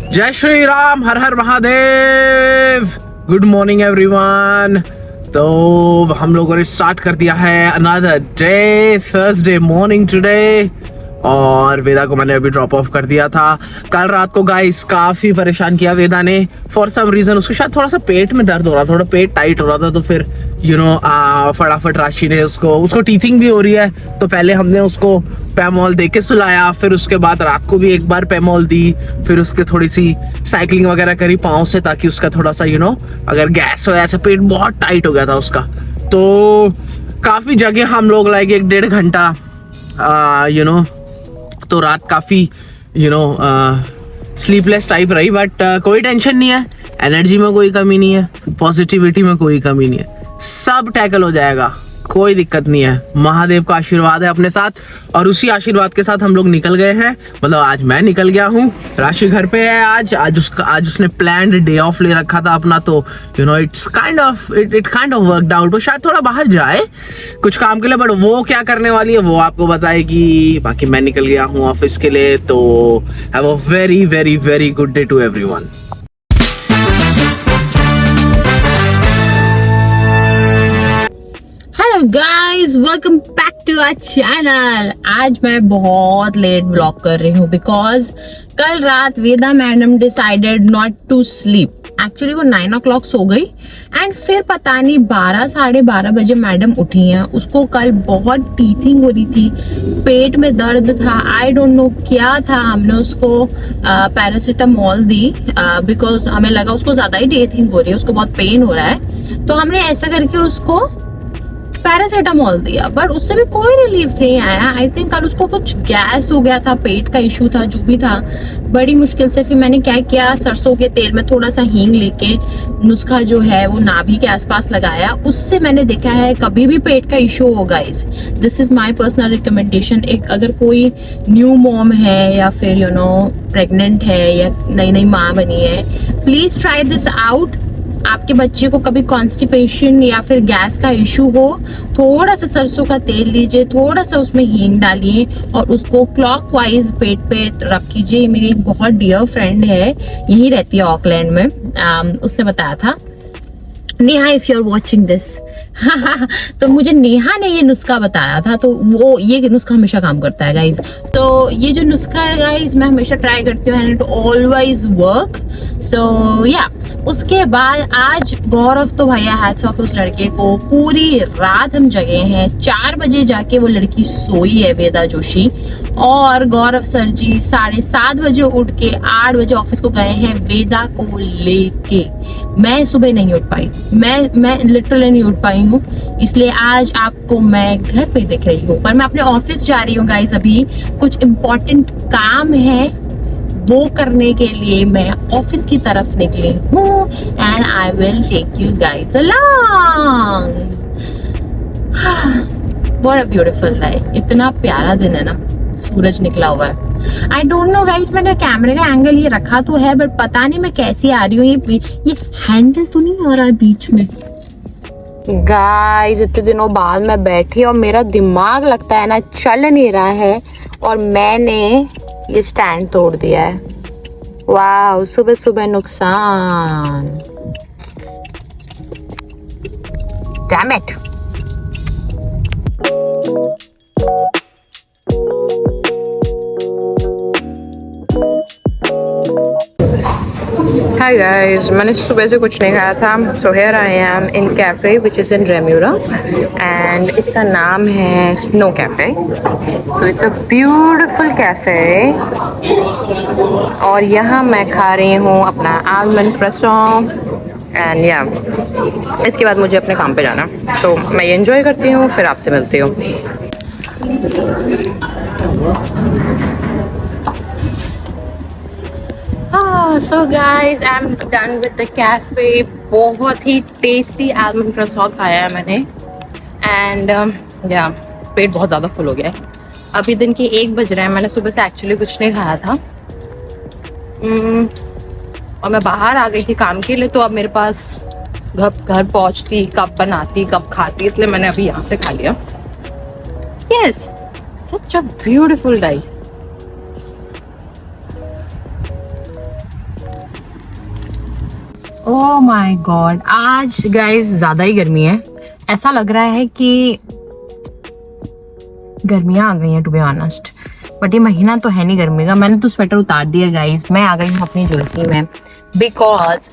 जय श्री राम, हर हर महादेव। Good morning everyone. तो हम लोगों ने स्टार्ट कर दिया है another day, Thursday morning today. और वेदा को मैंने अभी ड्रॉप ऑफ कर दिया था। कल रात को गाइस काफी परेशान किया वेदा ने। फॉर सम रीजन उसको शायद थोड़ा सा पेट में दर्द हो रहा था, थोड़ा पेट टाइट हो रहा था। तो फिर फटाफट राशि ने उसको टीथिंग भी हो रही है, तो पहले हमने उसको पैमोल दे के सुलाया। फिर उसके बाद रात को भी एक बार पैमोल दी। फिर उसके थोड़ी सी साइकिलिंग वगैरह करी पाँव से, ताकि उसका थोड़ा सा अगर गैस हो ऐसा, पेट बहुत टाइट हो गया था उसका। तो काफी जगह हम लोग लाइक 1-1.5 घंटा तो रात काफी स्लीपलेस टाइप रही। बट कोई टेंशन नहीं है, एनर्जी में कोई कमी नहीं है, पॉजिटिविटी में कोई कमी नहीं है, सब टैकल हो जाएगा, कोई दिक्कत नहीं है। महादेव का आशीर्वाद है अपने साथ, और उसी आशीर्वाद के साथ हम लोग निकल गए हैं। मतलब आज मैं निकल गया हूँ, राशि घर पे है आज उसने प्लान्ड डे ऑफ ले रखा था अपना। तो it kind of worked out. वो शायद थोड़ा बाहर जाए कुछ काम के लिए, बट वो क्या करने वाली है वो आपको बताएगी। बाकी मैं निकल गया हूँ ऑफिस के लिए। तो have a very very very good day to everyone. Hello guys, welcome back to our channel. आज मैं बहुत लेट व्लॉग कर रही हूँ बिकॉज कल रात Veda madam decided not to sleep. Actually वो 9 o'clock सो गई एंड फिर पता नहीं 12 साढ़े 12 बजे मैडम उठी हैं। उसको कल बहुत टीथिंग हो रही थी, पेट में दर्द था, आई डोंट नो क्या था। हमने उसको पैरासीटामोल दी बिकॉज हमें लगा उसको ज्यादा ही टीथिंग हो रही है, उसको बहुत पेन हो रहा है। तो हमने ऐसा करके उसको पैरासीटामोल दिया, बट उससे भी कोई रिलीफ नहीं आया। आई थिंक कल उसको कुछ गैस हो गया था, पेट का इशू था, जो भी था। बड़ी मुश्किल से फिर मैंने क्या किया, सरसों के तेल में थोड़ा सा हींग लेके नुस्खा जो है वो नाभि के आसपास लगाया। उससे मैंने देखा है कभी भी पेट का इशू हो guys, this is my personal recommendation. एक अगर कोई न्यू मॉम है या फिर प्रेग्नेंट है या नई माँ बनी है, प्लीज ट्राई दिस आउट। आपके बच्चे को कभी कॉन्स्टिपेशन या फिर गैस का इशू हो, थोड़ा सा सरसों का तेल लीजिए, थोड़ा सा उसमें हींग डालिए और उसको क्लॉकवाइज पेट पे रख कीजिए। मेरी एक बहुत डियर फ्रेंड है, यही रहती है ऑकलैंड में, उसने बताया था। Neha, if you are watching this तो मुझे नेहा ने ये नुस्खा बताया था, तो वो ये नुस्खा हमेशा काम करता है गाइज। तो ये जो नुस्खा है गाइज मैं हमेशा ट्राई करती हूँ एंड इट ऑलवेज वर्क। सो या उसके बाद आज गौरव तो भैया हैट्स ऑफ उस लड़के को, पूरी रात हम जगे हैं। 4 बजे जाके वो लड़की सोई है, वेदा जोशी। और गौरव सर जी 7:30 बजे उठ के 8 बजे ऑफिस को गए हैं वेदा को लेके। मैं सुबह नहीं उठ पाई, मैं लिटरली नहीं उठ पाई हूँ, इसलिए आज आपको मैं घर पे दिख रही हूँ। पर मैं अपने ऑफिस जा रही हूँ गाइज, अभी कुछ इम्पोर्टेंट काम है वो करने के लिए मैं ऑफिस की तरफ निकली हूँ and I will take you guys along. What a beautiful day, इतना प्यारा दिन है ना, सूरज निकला हुआ है। आई डोंट नो गाइज, मैंने कैमरे का एंगल ये रखा तो है, बट पता नहीं मैं कैसी आ रही हूँ। ये हैंडल तो नहीं आ रहा है बीच में गाइज। इतने दिनों बाद मैं बैठी और मेरा दिमाग लगता है ना चल नहीं रहा है, और मैंने ये स्टैंड तोड़ दिया है। वाह, सुबह सुबह नुकसान, डैम इट। हाय गाइस, मैंने सुबह से कुछ नहीं खाया था। So here I am in cafe which is in Remuera and इसका नाम है snow cafe. So it's a beautiful cafe और यहाँ मैं खा रही हूँ अपना आलमंड क्रोसॉन एंड या इसके बाद मुझे अपने काम पे जाना, तो मैं ये एंजॉय करती हूँ, फिर आपसे मिलती हूँ। So guys, I'm done with the cafe. बहुत ही टेस्टी आलमंड क्रोसॉन खाया है मैंने एंड या पेट बहुत ज़्यादा फुल हो गया है। अभी दिन के 1 बज रहे हैं, मैंने सुबह से एक्चुअली कुछ नहीं खाया था और मैं बाहर आ गई थी काम के लिए, तो अब मेरे पास घर पहुंचती, कब बनाती, कब खाती, इसलिए मैंने अभी यहाँ से खा लिया। Yes, such a beautiful day. Oh my God, आज गाइस ज्यादा ही गर्मी है। ऐसा लग रहा है कि गर्मियां आ गई हैं टू बी ऑनेस्ट, बट ये महीना तो है नहीं गर्मी का। मैंने तो स्वेटर उतार दिया गाइस, मैं आ गई हूँ अपनी जर्सी में बिकॉज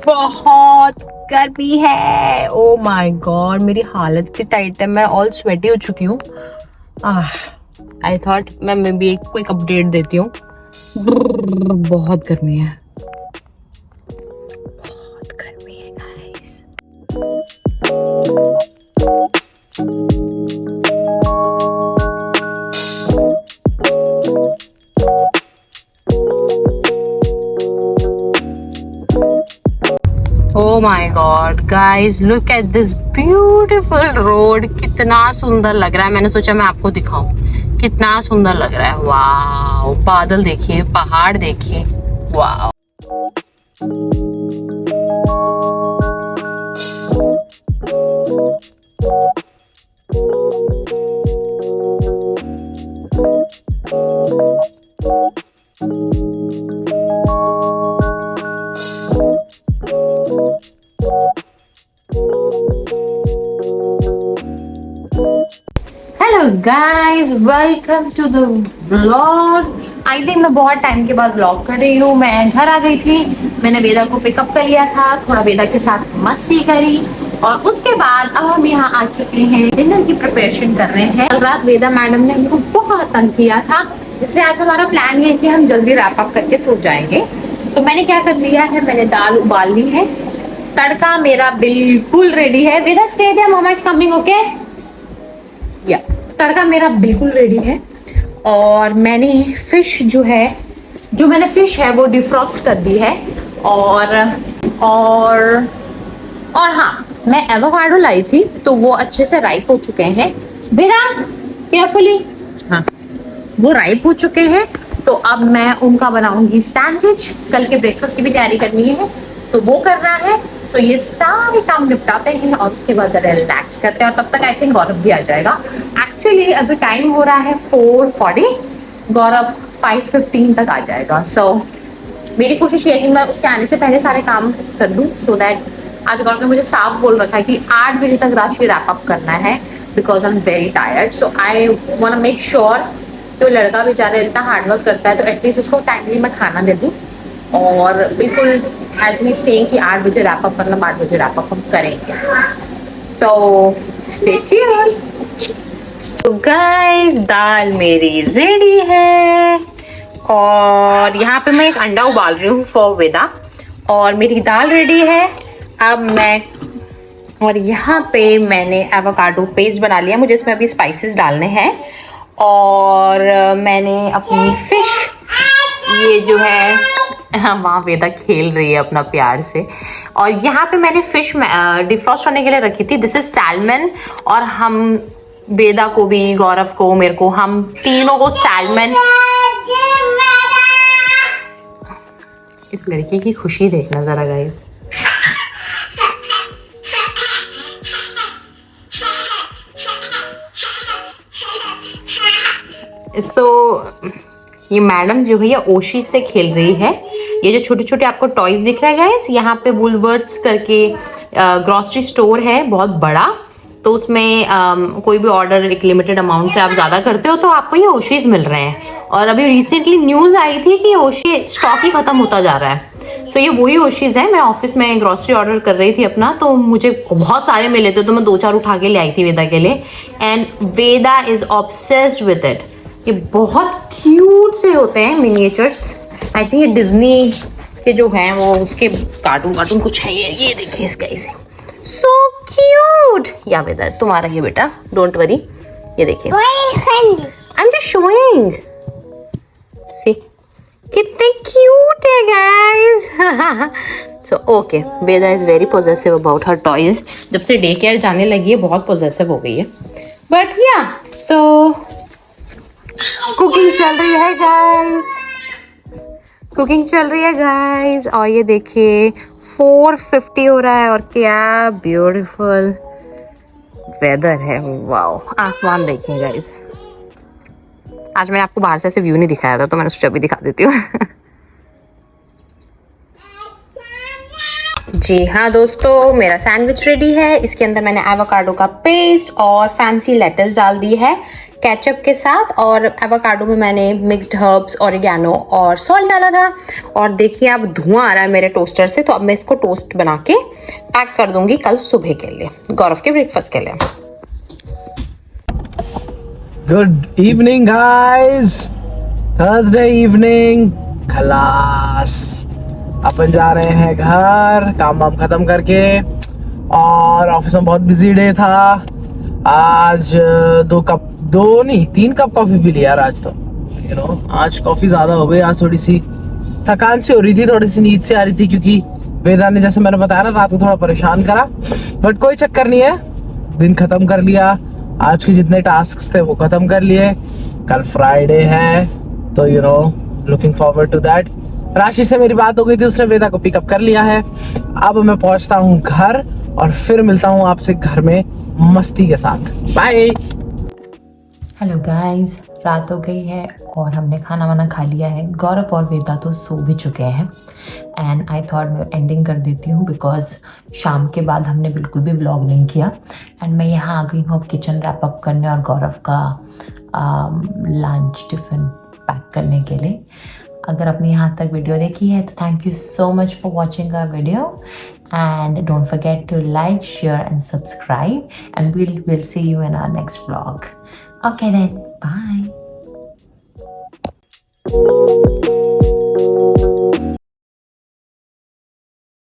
बहुत गर्मी है। ओ माय गॉड, मेरी हालत इतनी टाइट है, मैं ऑल स्वेटी हो चुकी हूँ। आई थॉट मैं भी एक क्विक अपडेट देती हूँ। बहुत गर्मी है, बहुत गर्मी है guys. Oh my God, guys, look at this beautiful road. कितना सुंदर लग रहा है। मैंने सोचा मैं आपको दिखाऊं कितना सुंदर लग रहा है। वाओ, बादल देखिए, पहाड़ देखिए, wow. Hello guys, welcome to the vlog. I think मैं बहुत टाइम के बाद व्लॉग कर रही हूँ। मैं घर आ गई थी, मैंने वेदा को पिकअप कर लिया था, थोड़ा वेदा के साथ मस्ती करी और उसके बाद अब हम यहाँ आ चुके हैं, डिनर की प्रिपरेशन कर रहे हैं। कल रात वेदा मैडम ने हमको बहुत तंग किया था, इसलिए आज हमारा प्लान ये है कि हम जल्दी रैप अप करके सो जाएंगे। तो मैंने क्या कर लिया है, मैंने दाल उबाल ली है, तड़का मेरा बिल्कुल रेडी है। Veda stay there, mama is coming, okay yeah. Tadka मेरा बिल्कुल रेडी है और मैंने फिश जो मैंने फिश है वो डिफ्रॉस्ट कर दी है। और हाँ, मैं एवोकाडो लाई थी तो वो अच्छे से राइप हो चुके हैं। बेटा केयरफुली, हाँ वो राइप हो चुके हैं। तो अब मैं उनका बनाऊंगी सैंडविच, कल के ब्रेकफास्ट की भी तैयारी करनी है तो वो करना है। तो ये सारे काम निपटाते हैं और उसके बाद रिलैक्स करते हैं और तब तक आई थिंक गौरव भी आ जाएगा। एक्चुअली अभी टाइम हो रहा है 4:40, गौरव 5:15 तक आ जाएगा। सो मेरी कोशिश ये है कि मैं उसके आने से पहले सारे काम कर दूं सो दैट, आज गौरव ने मुझे साफ बोल रखा है कि 8 बजे तक राशि रैप अप करना है because I am very tired. So I want to make sure कि वो लड़का बेचारा इतना हार्डवर्क करता है तो एटलीस्ट उसको टाइमली मैं खाना दे दूँ। और बिल्कुल एज ही सेइंग कि 8 बजे रैप अप, मतलब 8 बजे रैप अप हम करेंगे। So stay tuned. तो गाइस, दाल मेरी रेडी है और यहाँ पे मैं एक अंडा उबाल रही हूँ फॉर वेदा और मेरी दाल रेडी है। अब मैं, और यहाँ पे मैंने एवोकाडो पेस्ट बना लिया, मुझे इसमें अभी स्पाइसेस डालने हैं। और मैंने अपनी फिश, ये जो है, हाँ वहाँ वेदा खेल रही है अपना प्यार से। और यहाँ पे मैंने फिश डिफ्रॉस्ट होने के लिए रखी थी, दिस इज सैल्मन। और हम वेदा को भी, गौरव को, मेरे को, हम तीनों को सैल्मन। इस लड़की की खुशी देखना जरा गाइस। ये मैडम जो है ये ओशी से खेल रही है। ये जो छोटे छोटे आपको टॉयज दिख रहे हैं गाइस, यहाँ पे वुलवर्ड्स करके ग्रोसरी स्टोर है बहुत बड़ा, तो उसमें कोई भी ऑर्डर एक लिमिटेड अमाउंट से आप ज्यादा करते हो तो आपको ये ओशीज मिल रहे हैं। और अभी रिसेंटली न्यूज आई थी कि ओशी स्टॉक ही खत्म होता जा रहा है। सो ये वही ओशीज है। मैं ऑफिस में ग्रोसरी ऑर्डर कर रही थी अपना, तो मुझे बहुत सारे मिले थे तो मैं 2-4 उठा के ले आई थी वेदा के लिए, and Veda is obsessed with it. ये बहुत क्यूट से होते हैं मिनिएचर्स। आई थिंक ये डिज्नी के जो हैं वो उसके कार्टून कुछ है। ये देखिए इसका, इसे सो क्यूट। या वेदा तुम्हारा ये बेटा, डोंट वरी, ये देखिए आई एम जस्ट शोइंग, सी कितने क्यूट है guys. So okay, Veda is very possessive about her toys. जब से डे केयर जाने लगी है बहुत पोजेसिव हो गई है। बट या, सो कुकिंग चल रही है गाइस, कुकिंग चल रही है गाइस। और ये देखिए 4:50 हो रहा है और क्या ब्यूटीफुल वेदर है। वाओ, आसमान देखिए गाइस। आज मैंने आपको बाहर से ऐसे व्यू नहीं दिखाया था तो मैंने सोचा अभी दिखा देती हूँ। जी हाँ दोस्तों, मेरा सैंडविच रेडी है। इसके अंदर मैंने एवोकाडो का पेस्ट और फैंसी लेटस डाल दी है केचप के साथ, और एवोकाडो में मैंने मिक्स्ड हर्ब्स, ऑरिगेनो और सॉल्ट डाला था। और देखिए अब धुआं आ रहा है मेरे टोस्टर से, तो अब मैं इसको टोस्ट बना के पैक कर दूंगी कल सुबह के लिए, गौरव के ब्रेकफास्ट के लिए। Good evening guys, Thursday evening, खलास। अपन जा रहे हैं घर, काम वाम खत्म करके, और ऑफिस में बहुत बिजी डे था आज। 3 कप कॉफी पी ली यार आज तो। आज कॉफी ज्यादा हो गई। आज थोड़ी सी थकान सी हो रही थी, थोड़ी सी नींद से आ रही थी, क्योंकि वेदा ने, जैसे मैंने बताया ना, रात को थोड़ा परेशान करा। बट कोई चक्कर नहीं है, दिन खत्म कर लिया। आज के जितने टास्क थे वो खत्म कर लिए। कल फ्राइडे है, तो लुकिंग फॉरवर्ड टू दैट। राशि से मेरी बात हो गई थी, उसने वेदा को पिकअप कर लिया है। अब मैं पहुंचता हूँ घर और फिर मिलता हूँ आपसे घर में मस्ती के साथ। बाय। हेलो गाइस, रात हो गई है और हमने खाना वाना खा लिया है। गौरव और वेदा तो सो भी चुके हैं एंड आई थॉट मैं एंडिंग कर देती हूँ, बिकॉज शाम के बाद हमने बिल्कुल भी व्लॉग नहीं किया। एंड मैं यहाँ आ गई हूँ अब किचन रैप अप करने और गौरव का लंच टिफ़िन पैक करने के लिए। अगर आपने यहाँ तक वीडियो देखी है तो thank you so much for watching our video, and don't forget to like, share and subscribe, and we'll see you in our next vlog. Okay then, bye.